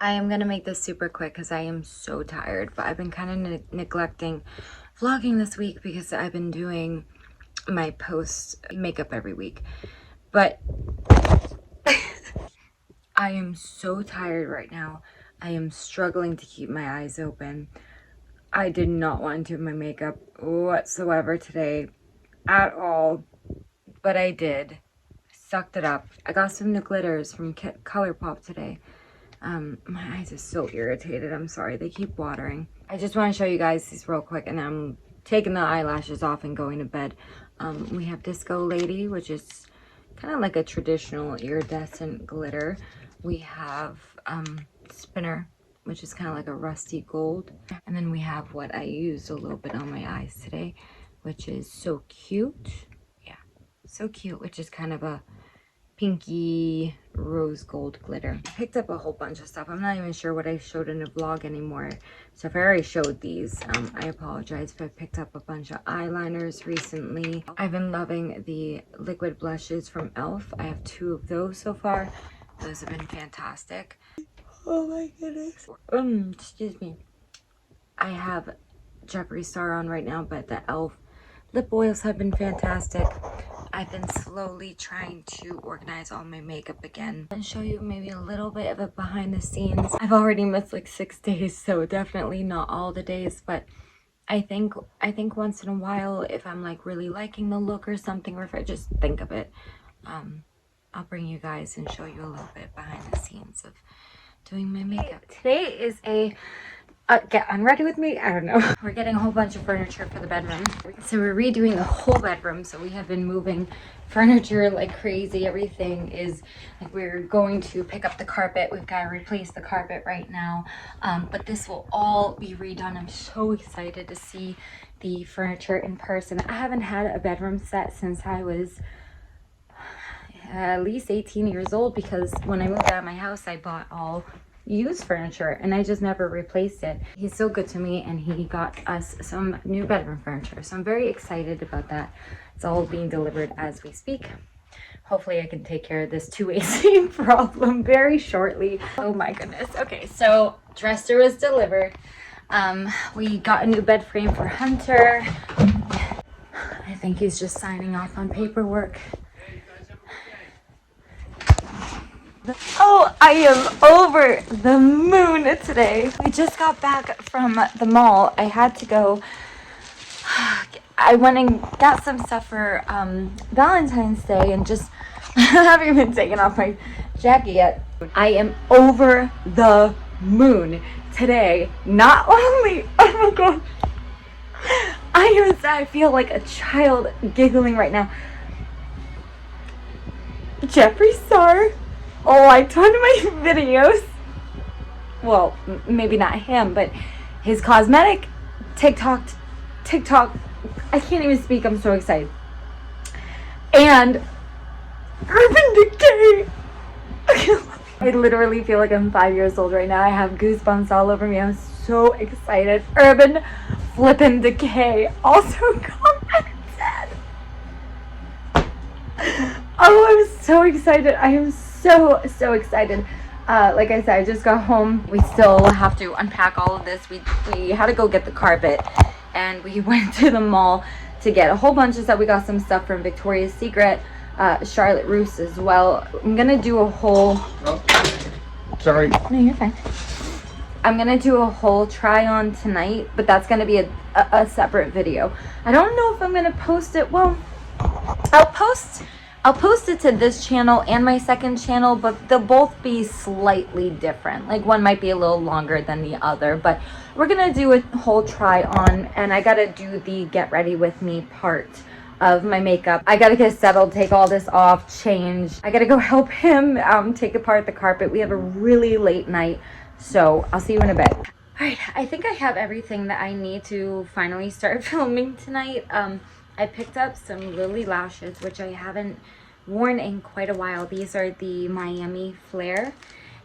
I am gonna make this super quick because I am so tired, but I've been kind of neglecting vlogging this week because I've been doing my post makeup every week. But I am so tired right now. I am struggling to keep my eyes open. I did not want to do my makeup whatsoever today at all, but I did. Sucked it up. I got some new glitters from ColourPop today. My eyes are so irritated. I'm sorry, they keep watering. I just want to show you guys these real quick, and I'm taking the eyelashes off and going to bed. We have Disco Lady, which is kind of like a traditional iridescent glitter. We have Spinner, which is kind of like a rusty gold. And then we have what I used a little bit on my eyes today, which is So Cute. Yeah, So Cute, which is kind of a pinky rose gold glitter. I picked up a whole bunch of stuff. I'm not even sure what I showed in the vlog anymore. So if I already showed these, I apologize, but I picked up a bunch of eyeliners recently. I've been loving the liquid blushes from e.l.f. I have 2 of those so far. Those have been fantastic. Oh my goodness. Excuse me. I have Jeffree Star on right now, but the e.l.f. lip oils have been fantastic. I've been slowly trying to organize all my makeup again and show you maybe a little bit of it behind the scenes. I've already missed like 6 days, so definitely not all the days, but I think once in a while, if I'm like really liking the look or something, or if I just think of it, I'll bring you guys and show you a little bit behind the scenes of doing my makeup. Today is a get unready with me. I don't know. We're getting a whole bunch of furniture for the bedroom. So we're redoing the whole bedroom. So we have been moving furniture like crazy. Everything is like, we're going to pick up the carpet. We've got to replace the carpet right now. But this will all be redone. I'm so excited to see the furniture in person. I haven't had a bedroom set since I was at least 18 years old, because when I moved out of my house, I bought all used furniture and I just never replaced it. He's so good to me, and he got us some new bedroom furniture, so I'm very excited about that. It's all being delivered as we speak. Hopefully I can take care of this 2 AC problem very shortly. Oh my goodness. Okay, so dresser was delivered. We got a new bed frame for Hunter. I think he's just signing off on paperwork. Oh, I am over the moon today. We just got back from the mall. I had to go. I went and got some stuff for Valentine's Day, and just I haven't even taken off my jacket yet. I am over the moon today. Not only, oh my god, I feel like a child giggling right now. Jeffree Star liked one of my videos. Well, maybe not him, but his cosmetic TikTok. I can't even speak. I'm so excited. And Urban Decay. I literally feel like I'm 5 years old right now. I have goosebumps all over me. I'm so excited. Urban Flippin' Decay also commented. Oh, I'm so excited. I am so excited. Like I said, I just got home. We still have to unpack all of this. We had to go get the carpet, and we went to the mall to get a whole bunch of stuff. We got some stuff from Victoria's Secret, Charlotte Russe as well. I'm gonna do a whole... Oh, sorry. No, you're fine. I'm gonna do a whole try on tonight, but that's gonna be a separate video. I don't know if I'm gonna post it. Well, I'll post it to this channel and my second channel, but they'll both be slightly different. Like, one might be a little longer than the other, but we're gonna do a whole try on, and I gotta do the get ready with me part of my makeup. I gotta get settled, take all this off, change. I gotta go help him take apart the carpet. We have a really late night, so I'll see you in a bit. All right, I think I have everything that I need to finally start filming tonight. I picked up some Lily lashes, which I haven't worn in quite a while. These are the Miami Flare.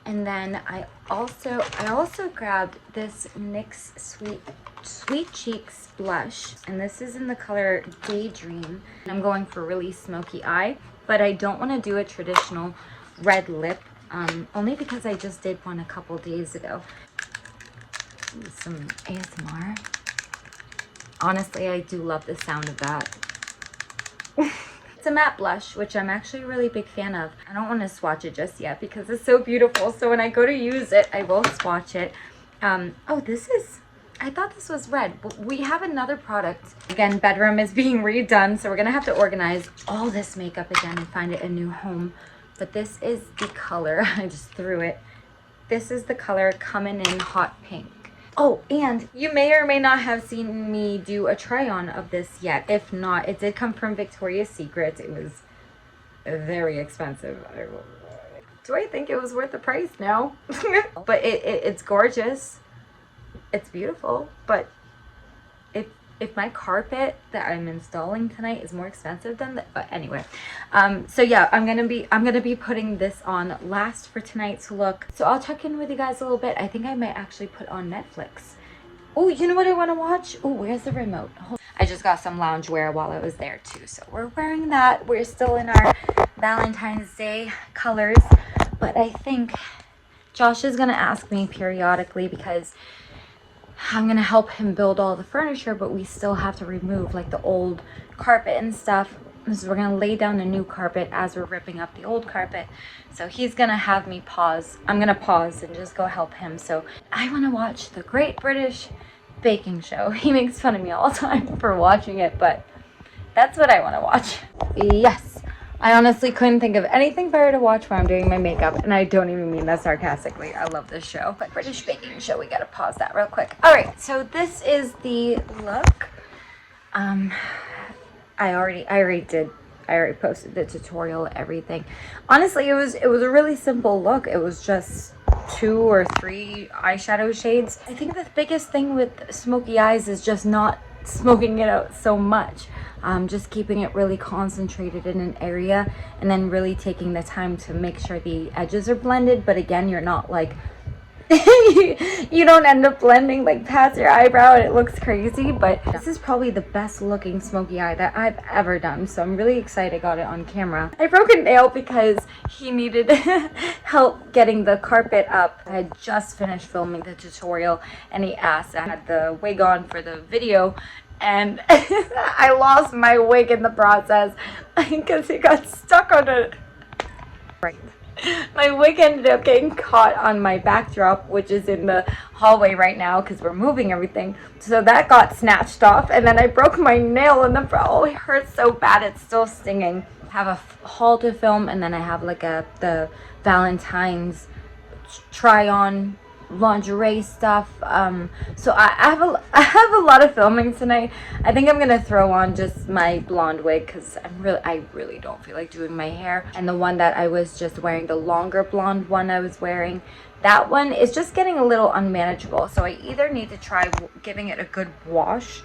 And then I also grabbed this NYX Sweet Cheeks blush. And this is in the color Daydream. I'm going for really smoky eye, but I don't want to do a traditional red lip only because I just did one a couple days ago. Some ASMR. Honestly, I do love the sound of that. It's a matte blush, which I'm actually a really big fan of. I don't want to swatch it just yet because it's so beautiful. So when I go to use it, I will swatch it. Oh, this is... I thought this was red, but we have another product. Again, bedroom is being redone, so we're gonna have to organize all this makeup again and find it a new home. But this is the color. I just threw it. This is the color coming in hot pink. Oh, and you may or may not have seen me do a try-on of this yet. If not, it did come from Victoria's Secret. It was very expensive. Do I think it was worth the price? No. But it's gorgeous. It's beautiful, but if my carpet that I'm installing tonight is more expensive than the, but anyway, so yeah, I'm gonna be putting this on last for tonight's look. So I'll check in with you guys a little bit. I think I might actually put on Netflix. Oh, you know what I want to watch? Oh, where's the remote? I just got some loungewear while I was there too, so we're wearing that. We're still in our Valentine's Day colors, but I think Josh is gonna ask me periodically because I'm gonna help him build all the furniture, but we still have to remove like the old carpet and stuff. So we're gonna lay down the new carpet as we're ripping up the old carpet. So he's gonna have me pause. I'm gonna pause and just go help him. So I wanna watch the Great British Baking Show. He makes fun of me all the time for watching it, but that's what I wanna watch. Yes. I honestly couldn't think of anything better to watch while I'm doing my makeup, and I don't even mean that sarcastically. I love this show. But British Baking Show, we gotta pause that real quick. All right, so this is the look. I already posted the tutorial, everything. Honestly, it was a really simple look. It was just 2 or 3 eyeshadow shades. I think the biggest thing with smoky eyes is just not smoking it out so much. Just keeping it really concentrated in an area and then really taking the time to make sure the edges are blended. But again, you're not like, you don't end up blending like past your eyebrow and it looks crazy. But this is probably the best looking smoky eye that I've ever done. So I'm really excited I got it on camera. I broke a nail because he needed help getting the carpet up. I had just finished filming the tutorial and he asked. I had the wig on for the video. And I lost my wig in the process because it got stuck on it. Right. My wig ended up getting caught on my backdrop, which is in the hallway right now because we're moving everything. So that got snatched off, and then I broke my nail in the oh, it hurts so bad, it's still stinging. I have a haul to film, and then I have like the Valentine's try-on lingerie stuff. So I have a lot of filming tonight. I think I'm gonna throw on just my blonde wig because I really don't feel like doing my hair. And the one that I was just wearing, the longer blonde one I was wearing, that one is just getting a little unmanageable. So I either need to try giving it a good wash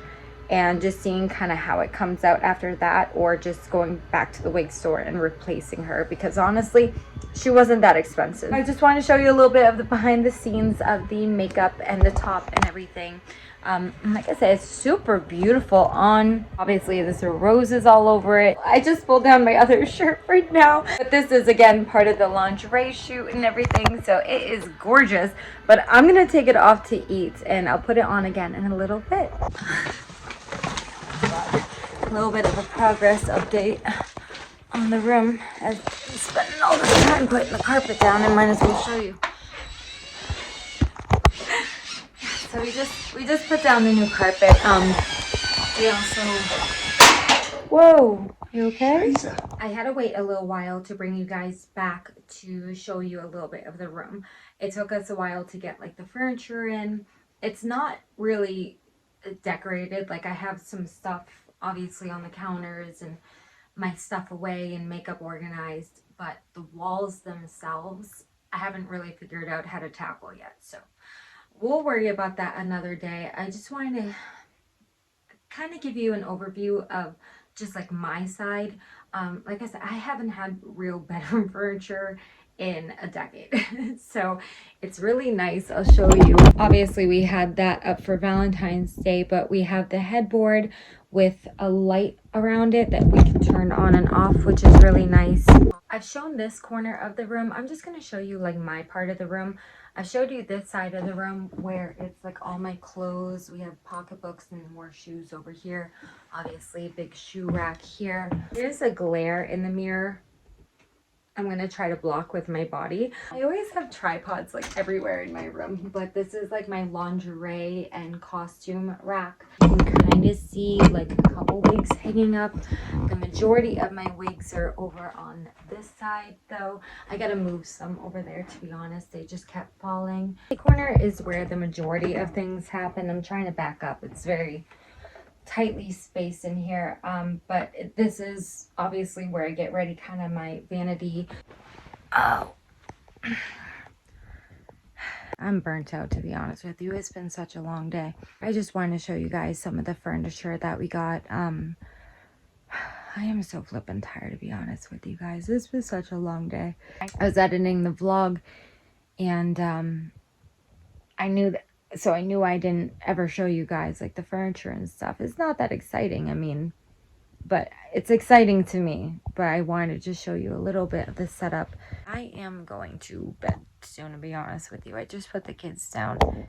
and just seeing kind of how it comes out after that, or just going back to the wig store and replacing her, because honestly she wasn't that expensive. I just want to show you a little bit of the behind the scenes of the makeup and the top and everything. Like I said, it's super beautiful on. Obviously there's roses all over it. I just pulled down my other shirt right now, but this is again part of the lingerie shoot and everything, so it is gorgeous. But I'm gonna take it off to eat and I'll put it on again in a little bit. A little bit of a progress update on the room, as I'm spending all this time putting the carpet down. I might as well show you. So we just put down the new carpet. We also, whoa, you okay? I had to wait a little while to bring you guys back to show you a little bit of the room. It took us a while to get like the furniture in. It's not really decorated. Like I have some stuff obviously on the counters and my stuff away and makeup organized, but the walls themselves I haven't really figured out how to tackle yet, so we'll worry about that another day. I just wanted to kind of give you an overview of just like my side. Like I said, I haven't had real bedroom furniture in a decade. So it's really nice. I'll show you. Obviously we had that up for Valentine's Day, but we have the headboard with a light around it that we can turn on and off, which is really nice. I've shown this corner of the room. I'm just going to show you like my part of the room. I showed you this side of the room where it's like all my clothes. We have pocketbooks and more shoes over here. Obviously, big shoe rack here. There's a glare in the mirror I'm going to try to block with my body. I always have tripods like everywhere in my room, but this is like my lingerie and costume rack. You can kind of see like a couple wigs hanging up. The majority of my wigs are over on this side though. I got to move some over there, to be honest. They just kept falling. The corner is where the majority of things happen. I'm trying to back up. It's very tightly spaced in here, but this is obviously where I get ready, kind of my vanity. Oh, I'm burnt out, to be honest with you. It's been such a long day. I just wanted to show you guys some of the furniture that we got. I am so flippin' tired, to be honest with you guys. This was such a long day. I was editing the vlog, and I knew I didn't ever show you guys like the furniture and stuff. It's not that exciting, I mean, but it's exciting to me. But I wanted to just show you a little bit of the setup. I am going to bed soon, to be honest with you. I just put the kids down